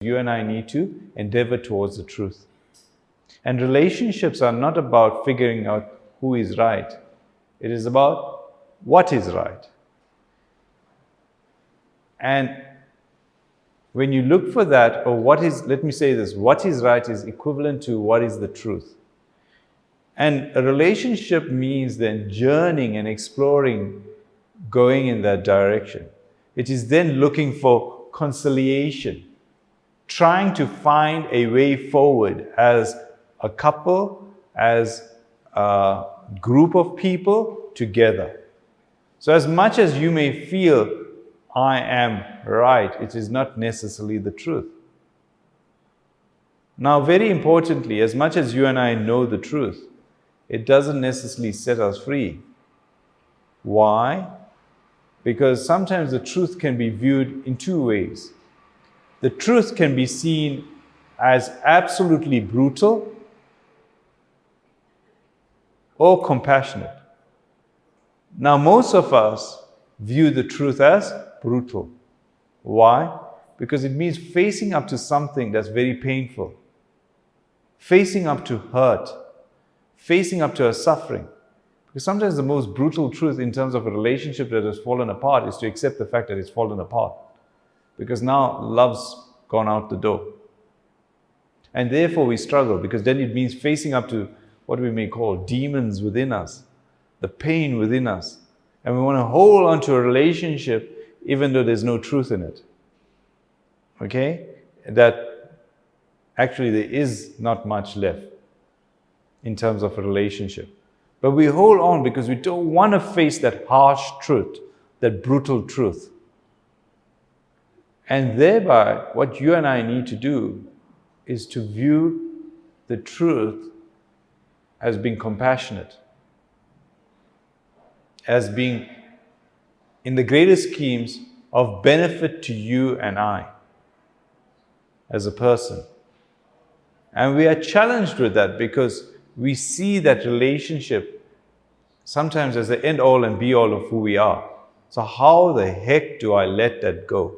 You and I need to endeavor towards the truth. And relationships are not about figuring out who is right. It is about what is right. And when you look for that, or what is, let me say this, what is right is equivalent to what is the truth. And a relationship means then journeying and exploring, going in that direction. It is then looking for conciliation, trying to find a way forward as a couple, as a group of people together. So as much as you may feel, I am right, it is not necessarily the truth. Now, very importantly, as much as you and I know the truth, it doesn't necessarily set us free. Why? Because sometimes the truth can be viewed in two ways. The truth can be seen as absolutely brutal or compassionate. Now, most of us view the truth as brutal. Why? Because it means facing up to something that's very painful, facing up to hurt, facing up to a suffering. Because sometimes the most brutal truth in terms of a relationship that has fallen apart is to accept the fact that it's fallen apart. Because now love's gone out the door. And therefore we struggle, because then it means facing up to what we may call demons within us, the pain within us. And we want to hold on to a relationship even though there's no truth in it. Okay? That actually there is not much left in terms of a relationship. But we hold on because we don't want to face that harsh truth, that brutal truth. And thereby, what you and I need to do is to view the truth as being compassionate, as being in the greater schemes of benefit to you and I as a person. And we are challenged with that because we see that relationship sometimes as the end all and be all of who we are. So how the heck do I let that go?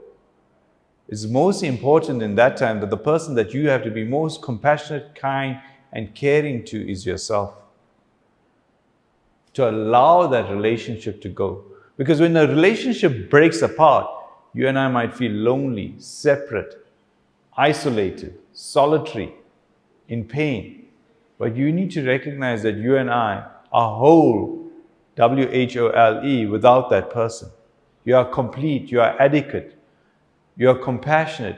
It's most important in that time that the person that you have to be most compassionate, kind, and caring to is yourself. To allow that relationship to go. Because when a relationship breaks apart, you and I might feel lonely, separate, isolated, solitary, in pain. But you need to recognize that you and I are whole, W-H-O-L-E, without that person. You are complete, you are adequate, you are compassionate,